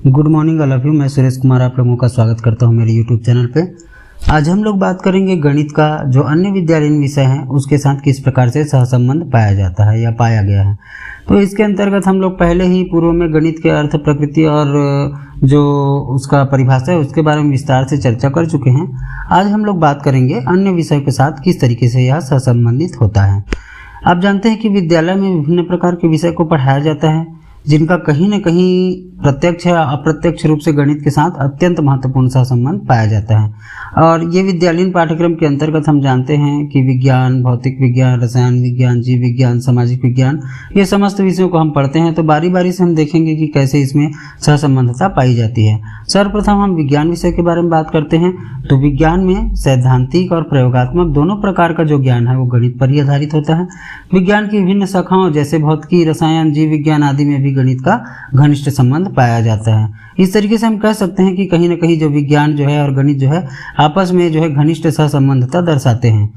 Good morning all of you. मैं सुरेश कुमार आप लोगों का स्वागत करता हूं मेरे यूट्यूब चैनल पे। आज हम लोग बात करेंगे गणित का जो अन्य विद्यालयीन विषय हैं उसके साथ किस प्रकार से सहसंबंध पाया जाता है या पाया गया है। तो इसके अंतर्गत हम लोग पहले ही पूर्व में गणित के अर्थ, प्रकृति और जो उसका परिभाषा है उसके बारे में विस्तार से चर्चा कर चुके हैं। आज हम लोग बात करेंगे अन्य विषयों के साथ किस तरीके से यह सहसंबंधित होता है। आप जानते हैं कि विद्यालय में विभिन्न प्रकार के विषय को पढ़ाया जाता है जिनका कहीं न कहीं प्रत्यक्ष या अप्रत्यक्ष रूप से गणित के साथ अत्यंत महत्वपूर्ण सहसंबंध पाया जाता है। और ये विद्यालयीन पाठ्यक्रम के अंतर्गत हम जानते हैं कि विज्ञान, भौतिक विज्ञान, रसायन विज्ञान, जीव विज्ञान, सामाजिक विज्ञान, ये समस्त विषयों को हम पढ़ते हैं। तो बारी बारी से हम देखेंगे कि कैसे इसमें सहसंबंधता पाई जाती है। सर्वप्रथम हम विज्ञान विषय के बारे में बात करते हैं। तो विज्ञान में सैद्धांतिक और प्रयोगात्मक दोनों प्रकार का जो ज्ञान है वो गणित पर ही आधारित होता है। विज्ञान की विभिन्न शाखाओं जैसे भौतिकी, रसायन, जीव विज्ञान आदि में भी गणित का घनिष्ठ संबंध पाया जाता है। इस तरीके से हम कह सकते हैं कि कहीं न कहीं जो विज्ञान जो है और गणित जो है आपस में जो है घनिष्ठ सहसंबंधता दर्शाते हैं।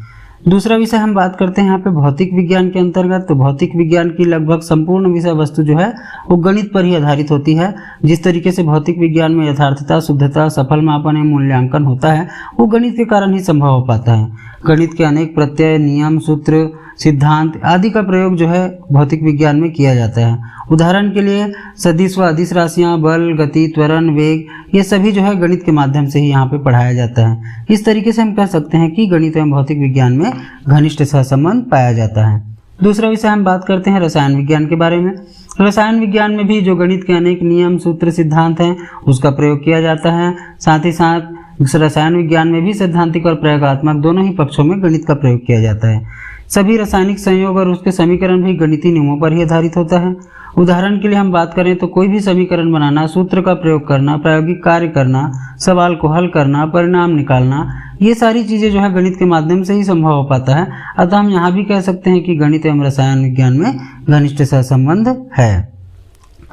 दूसरा विषय हम बात करते हैं यहाँ पे भौतिक विज्ञान के अंतर्गत। तो भौतिक विज्ञान की लगभग संपूर्ण विषय वस्तु जो है वो गणित पर ही आधारित होती है। जिस तरीके से भौतिक विज्ञान में यथार्थता, शुद्धता, सफल मापन एवं मूल्यांकन होता है वो गणित के कारण ही संभव हो पाता है। गणित के अनेक प्रत्यय, नियम, सूत्र, सिद्धांत आदि का प्रयोग जो है भौतिक विज्ञान में किया जाता है। उदाहरण के लिए सदिश व अदिश राशियाँ, बल, गति, त्वरण, वेग, ये सभी जो है गणित के माध्यम से ही यहाँ पे पढ़ाया जाता है। इस तरीके से हम कह सकते हैं कि गणित एवं भौतिक विज्ञान में घनिष्ठ सहसंबंध पाया जाता है। दूसरा विषय हम बात करते हैं रसायन विज्ञान के बारे में। रसायन विज्ञान में भी जो गणित के अनेक नियम, सूत्र, सिद्धांत हैं उसका प्रयोग किया जाता है। साथ ही साथ रसायन विज्ञान में भी सैद्धांतिक और प्रयोगात्मक दोनों ही पक्षों में गणित का प्रयोग किया जाता है। सभी रासायनिक संयोग और उसके समीकरण भी गणितीय नियमों पर ही आधारित होता है। उदाहरण के लिए हम बात करें तो कोई भी समीकरण बनाना, सूत्र का प्रयोग करना, प्रायोगिक कार्य करना, सवाल को हल करना, परिणाम निकालना, ये सारी चीज़ें जो है गणित के माध्यम से ही संभव हो पाता है। अतः हम यहाँ भी कह सकते हैं कि गणित एवं रसायन विज्ञान में घनिष्ठ सहसंबंध है।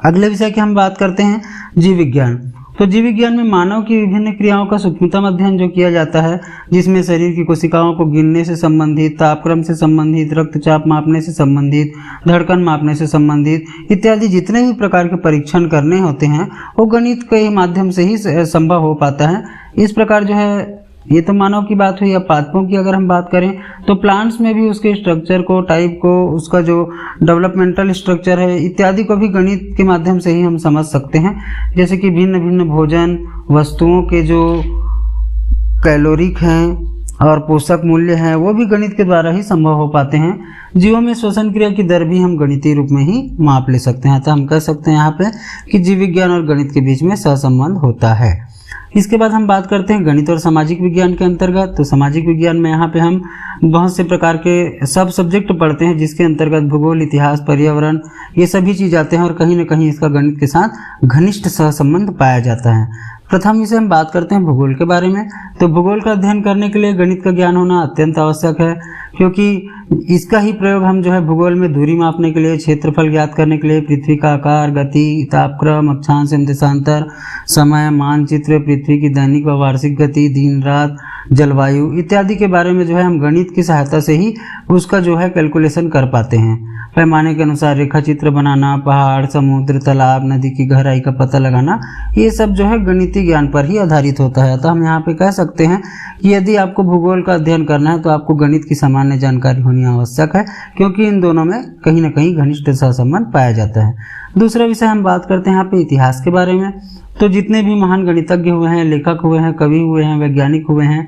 अगले विषय की हम बात करते हैं जीव विज्ञान। तो जीव विज्ञान में मानव की विभिन्न क्रियाओं का सूक्ष्मतम अध्ययन जो किया जाता है, जिसमें शरीर की कोशिकाओं को गिनने से संबंधित, तापक्रम से संबंधित, रक्तचाप मापने से संबंधित, धड़कन मापने से संबंधित इत्यादि जितने भी प्रकार के परीक्षण करने होते हैं वो गणित के माध्यम से ही संभव हो पाता है। इस प्रकार जो है ये तो मानव की बात हुई। अब पादपों की अगर हम बात करें तो प्लांट्स में भी उसके स्ट्रक्चर को, टाइप को, उसका जो डेवलपमेंटल स्ट्रक्चर है इत्यादि को भी गणित के माध्यम से ही हम समझ सकते हैं। जैसे कि भिन्न भिन्न भोजन वस्तुओं के जो कैलोरिक हैं और पोषक मूल्य हैं वो भी गणित के द्वारा ही संभव हो पाते हैं। जीवों में श्वसन क्रिया की दर भी हम गणितीय रूप में ही माप ले सकते हैं। तो हम कह सकते हैं यहाँ पे कि जीव विज्ञान और गणित के बीच में सहसंबंध होता है। इसके बाद हम बात करते हैं गणित और सामाजिक विज्ञान के अंतर्गत। तो सामाजिक विज्ञान में यहाँ पे हम बहुत से प्रकार के सब सब्जेक्ट पढ़ते हैं जिसके अंतर्गत भूगोल, इतिहास, पर्यावरण ये सभी चीज़ आते हैं और कहीं न कहीं इसका गणित के साथ घनिष्ठ सहसंबंध पाया जाता है। प्रथम विषय हम बात करते हैं भूगोल के बारे में। तो भूगोल का अध्ययन करने के लिए गणित का ज्ञान होना अत्यंत आवश्यक है, क्योंकि इसका ही प्रयोग हम जो है भूगोल में दूरी मापने के लिए, क्षेत्रफल ज्ञात करने के लिए, पृथ्वी का आकार, गति, तापक्रम, अक्षांश एवं देशांतर, समय, मानचित्र, पृथ्वी की दैनिक व वार्षिक गति, दिन रात, जलवायु इत्यादि के बारे में जो है हम गणित की सहायता से ही उसका जो है कैलकुलेशन कर पाते हैं। पैमाने के अनुसार रेखा चित्र बनाना, पहाड़, समुद्र, तालाब, नदी की गहराई का पता लगाना, ये सब जो है गणितीय ज्ञान पर ही आधारित होता है। तो हम यहाँ पे कह सकते हैं कि यदि आपको भूगोल का अध्ययन करना है तो आपको गणित की सामान्य जानकारी होनी आवश्यक है, क्योंकि इन दोनों में कहीं न कहीं घनिष्ठ सहसंबंध पाया जाता है। दूसरा विषय हम बात करते हैं यहाँ पे इतिहास के बारे में। तो जितने भी महान गणितज्ञ हुए हैं, लेखक हुए हैं, कवि हुए हैं, वैज्ञानिक हुए हैं,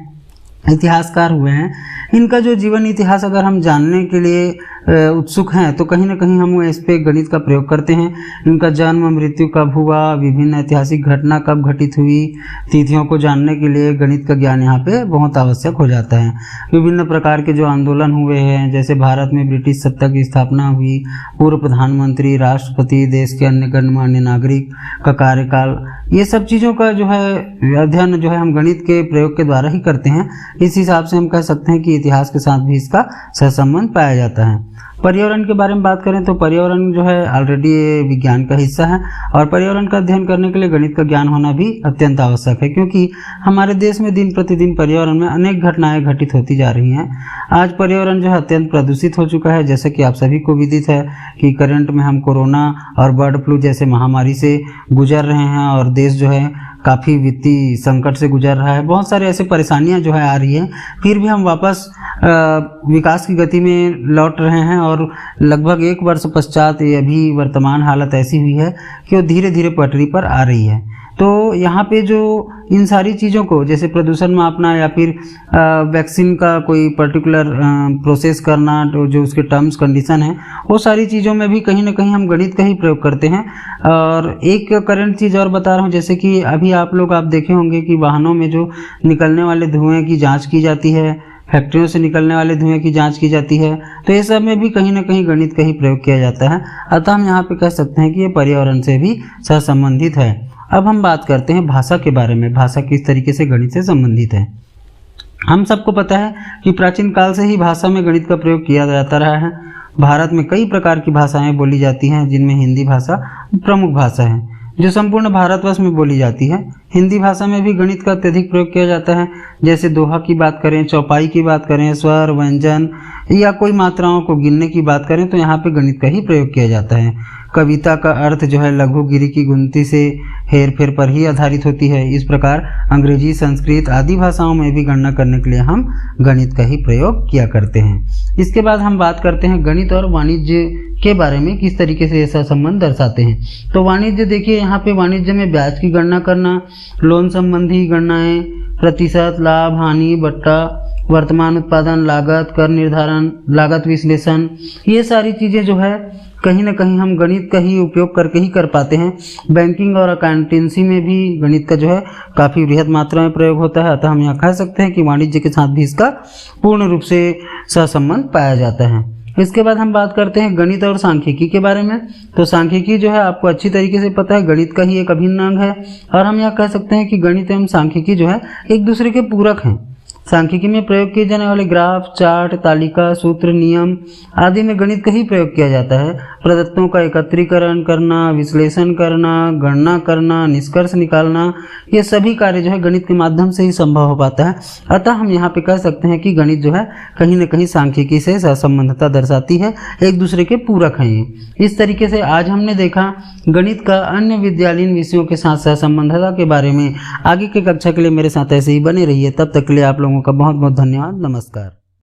इतिहासकार हुए हैं, इनका जो जीवन इतिहास अगर हम जानने के लिए उत्सुक हैं तो कहीं न कहीं हम इस पे गणित का प्रयोग करते हैं। इनका जन्म, मृत्यु कब हुआ, विभिन्न ऐतिहासिक घटना कब घटित हुई, तिथियों को जानने के लिए गणित का ज्ञान यहाँ पे बहुत आवश्यक हो जाता है। विभिन्न प्रकार के जो आंदोलन हुए हैं, जैसे भारत में ब्रिटिश सत्ता की स्थापना हुई, पूर्व प्रधानमंत्री, राष्ट्रपति, देश के अन्य गणमान्य नागरिक का कार्यकाल, ये सब चीज़ों का जो है अध्ययन जो है हम गणित के प्रयोग के द्वारा ही करते हैं। इस हिसाब से हम कह सकते हैं कि इतिहास के साथ भी इसका सहसंबंध पाया जाता है। पर्यावरण के बारे में बात करें तो पर्यावरण जो है ऑलरेडी विज्ञान का हिस्सा है और पर्यावरण का अध्ययन करने के लिए गणित का ज्ञान होना भी अत्यंत आवश्यक है, क्योंकि हमारे देश में दिन प्रतिदिन पर्यावरण में अनेक घटनाएं घटित होती जा रही हैं। आज पर्यावरण जो है अत्यंत प्रदूषित हो चुका है, जैसे कि आप सभी को विदित है कि करंट में हम कोरोना और बर्ड फ्लू जैसे महामारी से गुजर रहे हैं और देश जो है काफ़ी वित्तीय संकट से गुजर रहा है। बहुत सारे ऐसे परेशानियां जो है आ रही हैं, फिर भी हम वापस विकास की गति में लौट रहे हैं और लगभग 1 वर्ष पश्चात ये अभी वर्तमान हालत ऐसी हुई है कि वो धीरे धीरे पटरी पर आ रही है। तो यहाँ पे जो इन सारी चीज़ों को जैसे प्रदूषण मापना या फिर वैक्सीन का कोई पर्टिकुलर प्रोसेस करना, तो जो उसके टर्म्स कंडीशन है, वो सारी चीज़ों में भी कहीं ना कहीं हम गणित का ही प्रयोग करते हैं। और एक करंट चीज़ और बता रहा हूँ, जैसे कि अभी आप देखे होंगे कि वाहनों में जो निकलने वाले धुएँ की जाँच की जाती है, फैक्ट्रियों से निकलने वाले धुएं की जांच की जाती है, तो ये सब में भी कहीं ना कहीं गणित का ही प्रयोग किया जाता है। अतः हम यहाँ पे कह सकते हैं कि ये पर्यावरण से भी सहसंबंधित है। अब हम बात करते हैं भाषा के बारे में, भाषा किस तरीके से गणित से संबंधित है। हम सबको पता है कि प्राचीन काल से ही भाषा में गणित का प्रयोग किया जाता रहा है। भारत में कई प्रकार की भाषाएं बोली जाती हैं, जिनमें हिंदी भाषा प्रमुख भाषा है जो संपूर्ण भारतवर्ष में बोली जाती है। हिंदी भाषा में भी गणित का अत्यधिक प्रयोग किया जाता है। जैसे दोहा की बात करें, चौपाई की बात करें, स्वर, व्यंजन या कोई मात्राओं को गिनने की बात करें तो यहाँ पे गणित का ही प्रयोग किया जाता है। कविता का अर्थ जो है लघु गिरी की गुनती से हेर फेर पर ही आधारित होती है। इस प्रकार अंग्रेजी, संस्कृत आदि भाषाओं में भी गणना करने के लिए हम गणित का ही प्रयोग किया करते हैं। इसके बाद हम बात करते हैं गणित और वाणिज्य के बारे में, किस तरीके से ऐसा संबंध दर्शाते हैं। तो वाणिज्य देखिए, यहाँ पे वाणिज्य में ब्याज की गणना करना, लोन संबंधी गणनाएं, प्रतिशत, लाभ, हानि, बट्टा, वर्तमान उत्पादन, लागत, कर निर्धारण, लागत विश्लेषण, ये सारी चीज़ें जो है कहीं ना कहीं हम गणित का ही उपयोग करके ही कर पाते हैं। बैंकिंग और अकाउंटेंसी में भी गणित का जो है काफ़ी बृहद मात्रा में प्रयोग होता है। अतः हम यहाँ कह सकते हैं कि वाणिज्य के साथ भी इसका पूर्ण रूप से सहसंबंध पाया जाता है। इसके बाद हम बात करते हैं गणित और सांख्यिकी के बारे में। तो सांख्यिकी जो है आपको अच्छी तरीके से पता है, गणित का ही एक अभिन्न अंग है और हम यह कह सकते हैं कि गणित एवं सांख्यिकी जो है एक दूसरे के पूरक हैं। सांख्यिकी में प्रयोग किए जाने वाले ग्राफ, चार्ट, तालिका, सूत्र, नियम आदि में गणित का ही प्रयोग किया जाता है। प्रदत्तों का एकत्रीकरण करना, विश्लेषण करना, गणना करना, निष्कर्ष निकालना, ये सभी कार्य जो है गणित के माध्यम से ही संभव हो पाता है। अतः हम यहाँ पे कह सकते हैं कि गणित जो है कहीं न कहीं सांख्यिकी से सहसंबंधता दर्शाती है, एक दूसरे के पूरक हैं ये। इस तरीके से आज हमने देखा गणित का अन्य विद्यालयीन विषयों के साथ सहसंबंधता के बारे में। आगे की कक्षा के लिए मेरे साथ ऐसे ही बने रहिए। तब तक के लिए आप लोगों का बहुत बहुत धन्यवाद। नमस्कार।